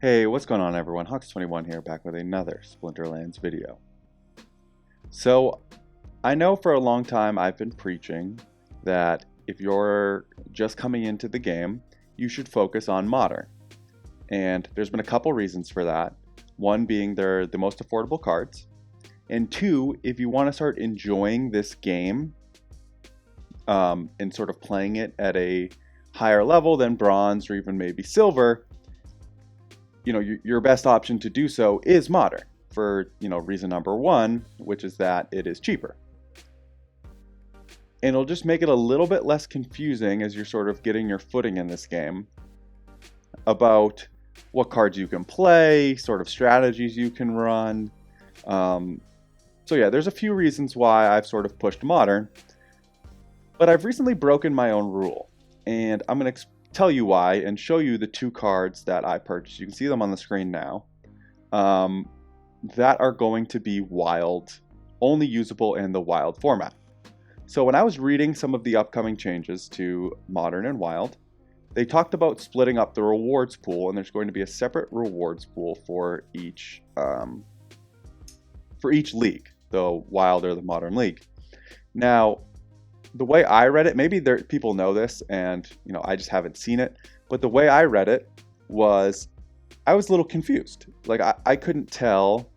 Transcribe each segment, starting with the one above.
Hey, what's going on everyone? Hawks21 here, back with another Splinterlands video. So, I know for a long time I've been preaching that if you're just coming into the game, you should focus on Modern. And there's been a couple reasons for that. One being they're the most affordable cards. And two, if you want to start enjoying this game and sort of playing it at a higher level than Bronze or even maybe Silver, your best option to do so is Modern for, reason number one, which is that it is cheaper. And it'll just make it a little bit less confusing as you're sort of getting your footing in this game about what cards you can play, sort of strategies you can run. So yeah, there's a few reasons why I've sort of pushed Modern, but I've recently broken my own rule, and I'm going to tell you why and show you the two cards that I purchased. You can see them on the screen now. That are going to be wild, only usable in the wild format. So when I was reading some of the upcoming changes to Modern and Wild, they talked about splitting up the rewards pool, and there's going to be a separate rewards pool for each league, the Wild or the Modern League. Now, the way I read it, maybe people know this and I just haven't seen it, but the way I read it was I was a little confused. Like I couldn't tell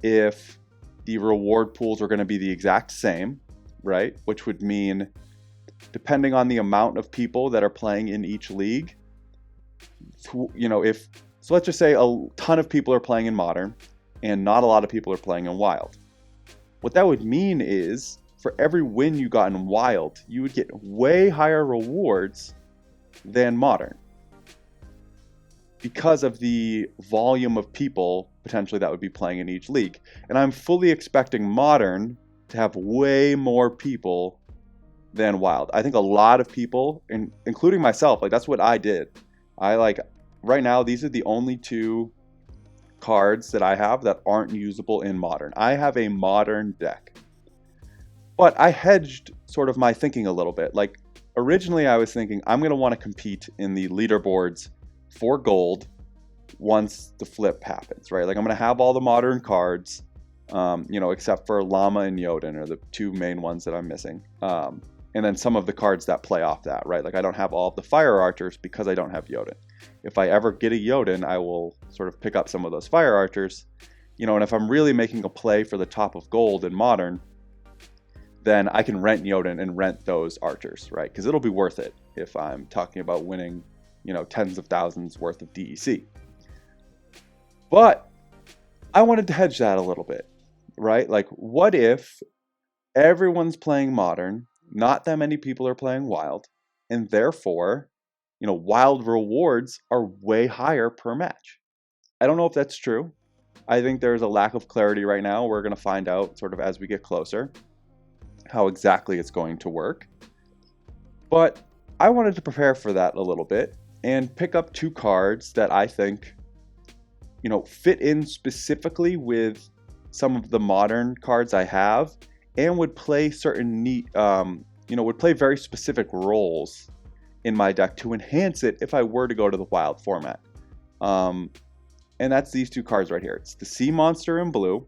if the reward pools were going to be the exact same, right? Which would mean depending on the amount of people that are playing in each league, so let's just say a ton of people are playing in Modern and not a lot of people are playing in Wild. What that would mean is for every win you got in Wild, you would get way higher rewards than Modern because of the volume of people potentially that would be playing in each league. And I'm fully expecting Modern to have way more people than Wild. I think a lot of people, including myself, that's what I did. Right now, these are the only two cards that I have that aren't usable in Modern. I have a Modern deck. But I hedged sort of my thinking a little bit. Originally I was thinking I'm going to want to compete in the leaderboards for gold once the flip happens, right? I'm going to have all the Modern cards, except for Llama and Jotun are the two main ones that I'm missing. And then some of the cards that play off that, right? I don't have all of the Fire Archers because I don't have Jotun. If I ever get a Jotun, I will sort of pick up some of those Fire Archers, and if I'm really making a play for the top of gold in Modern, then I can rent Jotun and rent those archers, right? Because it'll be worth it if I'm talking about winning, tens of thousands worth of DEC. But I wanted to hedge that a little bit, right? What if everyone's playing Modern, not that many people are playing Wild, and therefore, Wild rewards are way higher per match? I don't know if that's true. I think there's a lack of clarity right now. We're going to find out sort of as we get closer how exactly it's going to work. But I wanted to prepare for that a little bit and pick up two cards that I think, fit in specifically with some of the Modern cards I have and would play certain would play very specific roles in my deck to enhance it if I were to go to the Wild format. And that's these two cards right here. It's the Sea Monster in blue.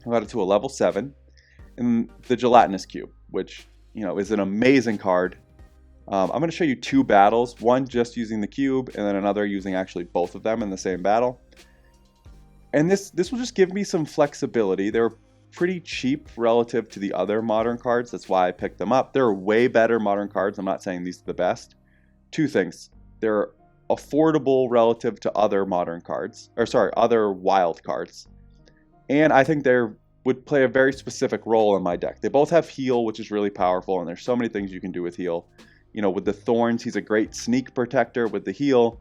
I got it to a level 7. And the Gelatinous Cube, which, is an amazing card. I'm going to show you two battles, one just using the cube, and then another using actually both of them in the same battle. And this will just give me some flexibility. They're pretty cheap relative to the other Modern cards. That's why I picked them up. They're way better Modern cards. I'm not saying these are the best. Two things. They're affordable relative to other Modern cards, other Wild cards. And I think would play a very specific role in my deck. They both have heal, which is really powerful, and there's so many things you can do with heal. With the Thorns, he's a great sneak protector with the heal.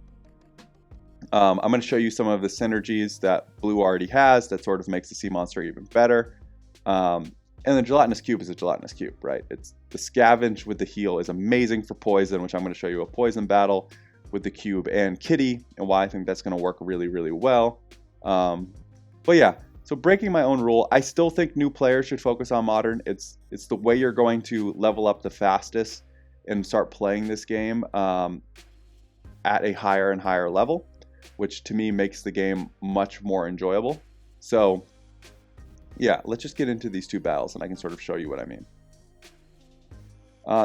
I'm going to show you some of the synergies that blue already has that sort of makes the Sea Monster even better. And the Gelatinous Cube is a Gelatinous Cube, right? It's the Scavenge with the heal is amazing for poison, which I'm going to show you a poison battle with the cube and Kitty, and why I think that's going to work really, really well. But yeah. So breaking my own rule, I still think new players should focus on Modern. It's the way you're going to level up the fastest and start playing this game at a higher and higher level. which to me makes the game much more enjoyable. So yeah, let's just get into these two battles and I can sort of show you what I mean.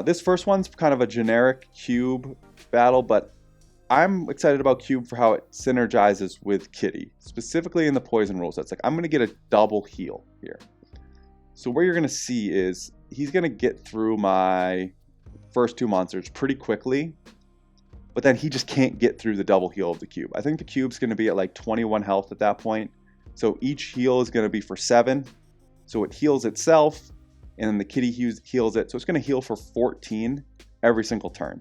This first one's kind of a generic cube battle, but I'm excited about cube for how it synergizes with kitty, specifically in the poison rule sets. Like, I'm going to get a double heal here. So what you're going to see is he's going to get through my first two monsters pretty quickly, but then he just can't get through the double heal of the cube. I think the cube's going to be at like 21 health at that point. So each heal is going to be for 7. So it heals itself, and then the kitty heals it. So it's going to heal for 14 every single turn.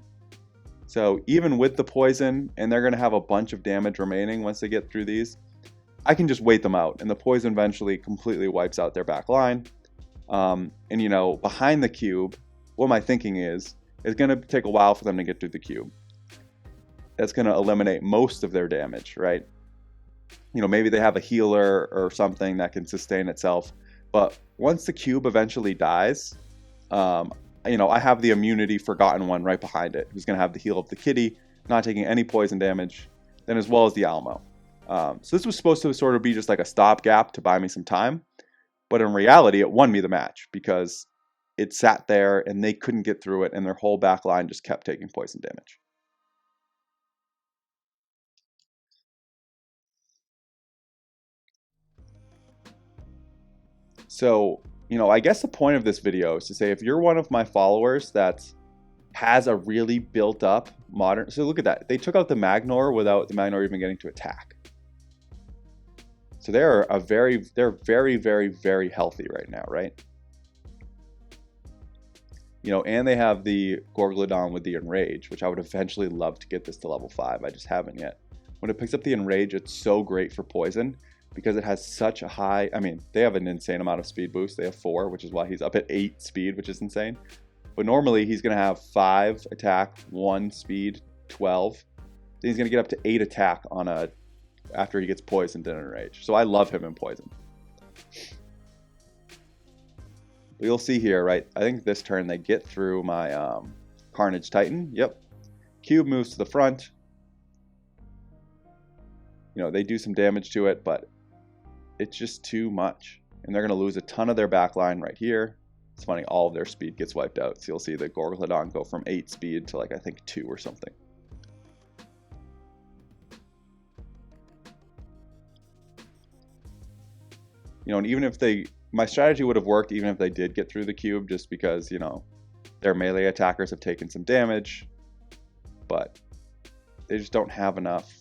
So even with the poison, and they're going to have a bunch of damage remaining once they get through these, I can just wait them out, and the poison eventually completely wipes out their back line. And you know, behind the cube, what my thinking is, it's going to take a while for them to get through the cube. That's going to eliminate most of their damage, right? You know, maybe they have a healer or something that can sustain itself. But once the cube eventually dies, you know, I have the immunity Forgotten One right behind it, who's going to have the heal of the kitty, not taking any poison damage, then as well as the Alamo. So this was supposed to sort of be just like a stopgap to buy me some time. But in reality, it won me the match because it sat there and they couldn't get through it, and their whole back line just kept taking poison damage. So, you know, I guess the point of this video is to say if you're one of my followers that has a really built up modern... So look at that. They took out the Magnor without the Magnor even getting to attack. So they're very, very healthy right now, right? You know, and they have the Gorglodon with the Enrage, which I would eventually love to get this to level 5. I just haven't yet. When it picks up the Enrage, it's so great for poison because it has such a high... I mean, they have an insane amount of speed boost. They have 4, which is why he's up at 8 speed, which is insane. But normally, he's going to have 5 attack, 1 speed, 12. Then he's going to get up to 8 attack on a... after he gets poisoned in Enrage. So I love him in poison. But you'll see here, right? I think this turn they get through my Carnage Titan. Yep. Cube moves to the front. You know, they do some damage to it, but it's just too much. And they're going to lose a ton of their backline right here. It's funny, all of their speed gets wiped out. So you'll see the Gorglodon go from 8 speed to like, I think 2 or something. You know, and even if they... my strategy would have worked even if they did get through the cube, just because, you know, their melee attackers have taken some damage. But they just don't have enough.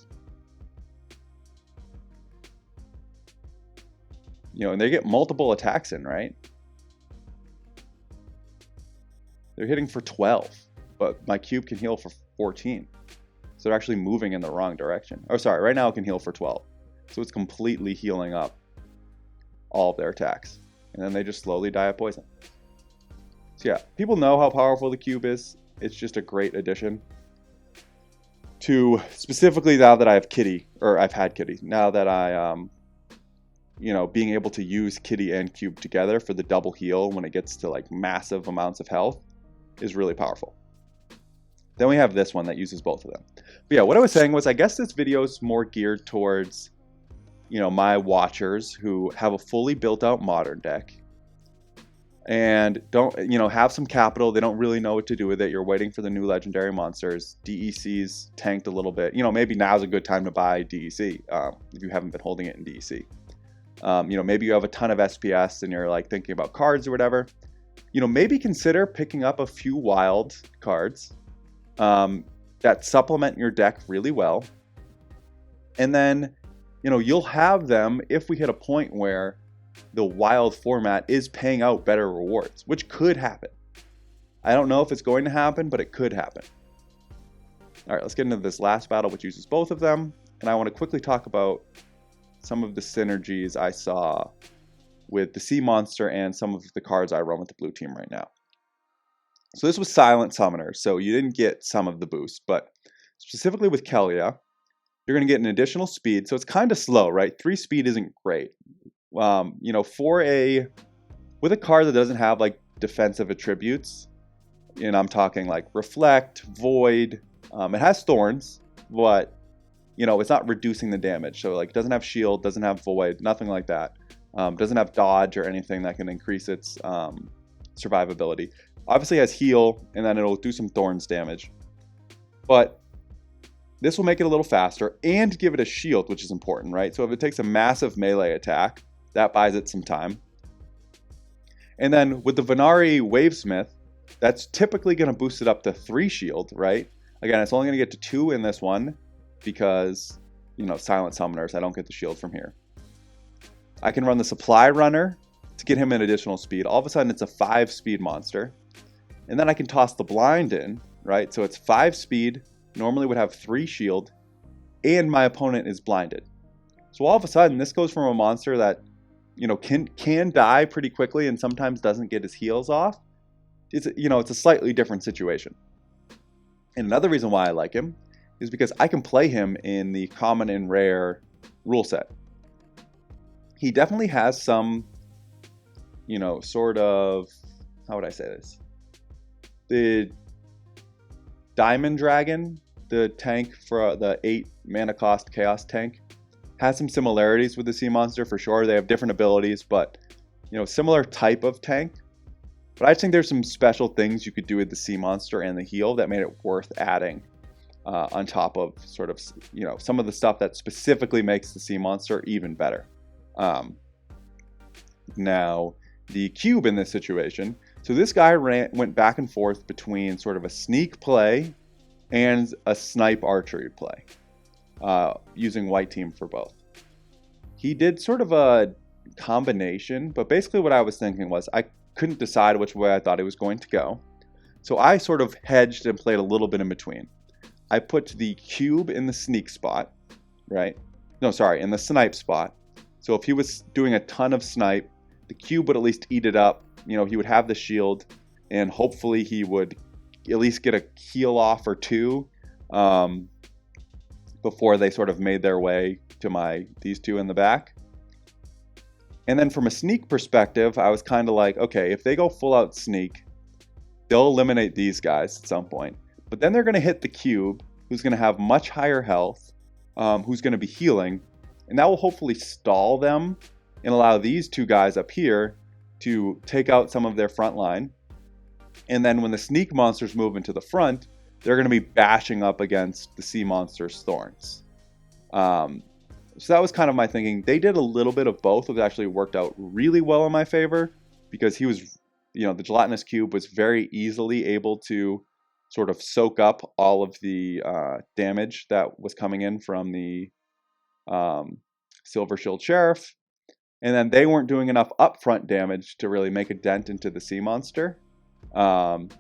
You know, and they get multiple attacks in, right? They're hitting for 12, but my cube can heal for 14. So they're actually moving in the wrong direction. Oh, sorry, right now it can heal for 12. So it's completely healing up all of their attacks. And then they just slowly die of poison. So yeah, people know how powerful the cube is. It's just a great addition to, specifically now that I have kitty, or I've had kitty. Now that I, you know, being able to use kitty and cube together for the double heal when it gets to like massive amounts of health is really powerful. Then we have this one that uses both of them. But yeah, what I was saying was I guess this video is more geared towards, you know, my watchers who have a fully built out modern deck and don't, you know, have some capital. They don't really know what to do with it. You're waiting for the new legendary monsters. DEC's tanked a little bit. You know, maybe now's a good time to buy DEC if you haven't been holding it in DEC. You know, maybe you have a ton of SPS and you're like thinking about cards or whatever. You know, maybe consider picking up a few wild cards that supplement your deck really well. And then, you know, you'll have them if we hit a point where the wild format is paying out better rewards, which could happen. I don't know if it's going to happen, but it could happen. All right, let's get into this last battle, which uses both of them. And I want to quickly talk about some of the synergies I saw with the sea monster and some of the cards I run with the blue team right now. So this was Silent Summoner, so you didn't get some of the boost, but specifically with Kelia, you're going to get an additional speed, so it's kind of slow, right? 3 speed isn't great. You know, with a card that doesn't have like defensive attributes, and I'm talking like Reflect, Void, it has Thorns, but you know, it's not reducing the damage. So like, it doesn't have shield, doesn't have void, nothing like that. Doesn't have dodge or anything that can increase its survivability. Obviously it has heal, and then it'll do some thorns damage. But this will make it a little faster and give it a shield, which is important, right? So if it takes a massive melee attack, that buys it some time. And then with the Venari Wavesmith, that's typically going to boost it up to 3 shield, right? Again, it's only going to get to 2 in this one because, you know, Silent Summoners, I don't get the shield from here. I can run the Supply Runner to get him an additional speed. All of a sudden, it's a 5 speed monster. And then I can toss the Blind in, right? So it's 5 speed, normally would have 3 shield, and my opponent is blinded. So all of a sudden, this goes from a monster that, you know, can die pretty quickly and sometimes doesn't get his heals off. It's, you know, it's a slightly different situation. And another reason why I like him is because I can play him in the common and rare rule set. He definitely has some, you know, sort of, how would I say this? The Diamond Dragon, the tank for the 8 mana cost chaos tank, has some similarities with the sea monster for sure. They have different abilities, but, you know, similar type of tank. But I just think there's some special things you could do with the sea monster and the heal that made it worth adding on top of sort of, you know, some of the stuff that specifically makes the sea monster even better. Now, the cube in this situation. So this guy went back and forth between sort of a sneak play and a snipe archery play, using white team for both. He did sort of a combination, but basically what I was thinking was I couldn't decide which way I thought he was going to go. So I sort of hedged and played a little bit in between. I put the cube in the sneak spot, right? No, sorry, in the snipe spot. So if he was doing a ton of snipe, the cube would at least eat it up. You know, he would have the shield, and hopefully he would at least get a heal off or 2 before they sort of made their way to these 2 in the back. And then from a sneak perspective, I was kind of like, okay, if they go full out sneak, they'll eliminate these guys at some point. But then they're going to hit the cube, who's going to have much higher health, who's going to be healing, and that will hopefully stall them and allow these 2 guys up here to take out some of their front line. And then when the sneak monsters move into the front, they're going to be bashing up against the sea monster's thorns. So that was kind of my thinking. They did a little bit of both, which actually worked out really well in my favor because he was, you know, the gelatinous cube was very easily able to sort of soak up all of the damage that was coming in from the Silver Shield Sheriff. And then they weren't doing enough upfront damage to really make a dent into the sea monster. And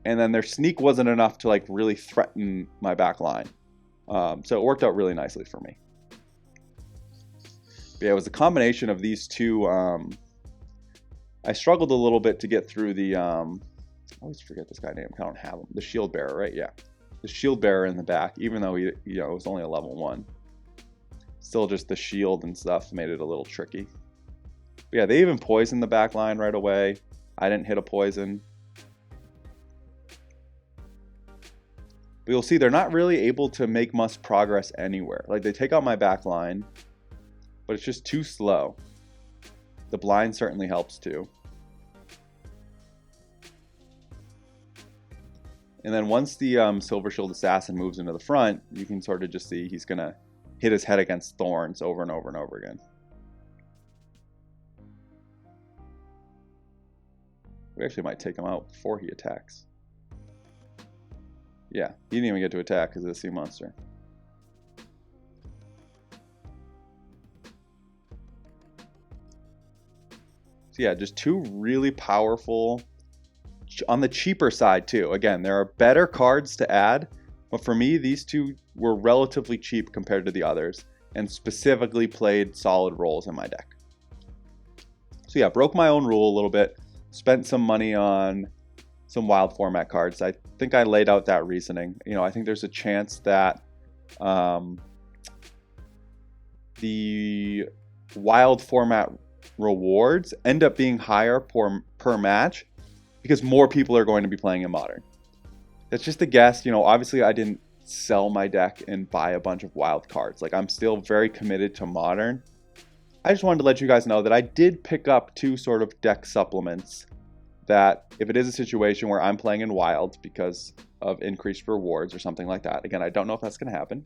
then their sneak wasn't enough to like really threaten my back line. So it worked out really nicely for me. But yeah, it was a combination of these 2. I struggled a little bit to get through the, I always forget this guy's name, I don't have him. The shield bearer, right? Yeah. The shield bearer in the back, even though he, you know, it was only a level 1. Still just the shield and stuff made it a little tricky. But yeah, they even poisoned the back line right away. I didn't hit a poison. But you'll see they're not really able to make much progress anywhere. Like, they take out my back line, but it's just too slow. The blind certainly helps too. And then once the Silver Shield Assassin moves into the front, you can sort of just see he's going to hit his head against thorns over and over and over again. We actually might take him out before he attacks. Yeah, he didn't even get to attack because of the sea monster. So yeah, just 2 really powerful, on the cheaper side too. Again, there are better cards to add, but for me, these 2 were relatively cheap compared to the others, and specifically played solid roles in my deck. So yeah, broke my own rule a little bit, spent some money on some wild format cards. I think I laid out that reasoning. You know, I think there's a chance that the wild format rewards end up being higher per match because more people are going to be playing in Modern. That's just a guess. You know, obviously I didn't sell my deck and buy a bunch of wild cards. Like, I'm still very committed to Modern. I just wanted to let you guys know that I did pick up 2 sort of deck supplements that if it is a situation where I'm playing in Wild because of increased rewards or something like that, again, I don't know if that's going to happen.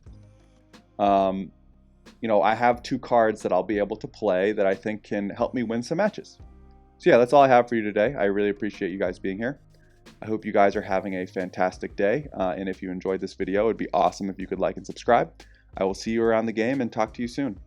You know, I have 2 cards that I'll be able to play that I think can help me win some matches. So yeah, that's all I have for you today. I really appreciate you guys being here. I hope you guys are having a fantastic day. And if you enjoyed this video, it'd be awesome if you could like and subscribe. I will see you around the game and talk to you soon.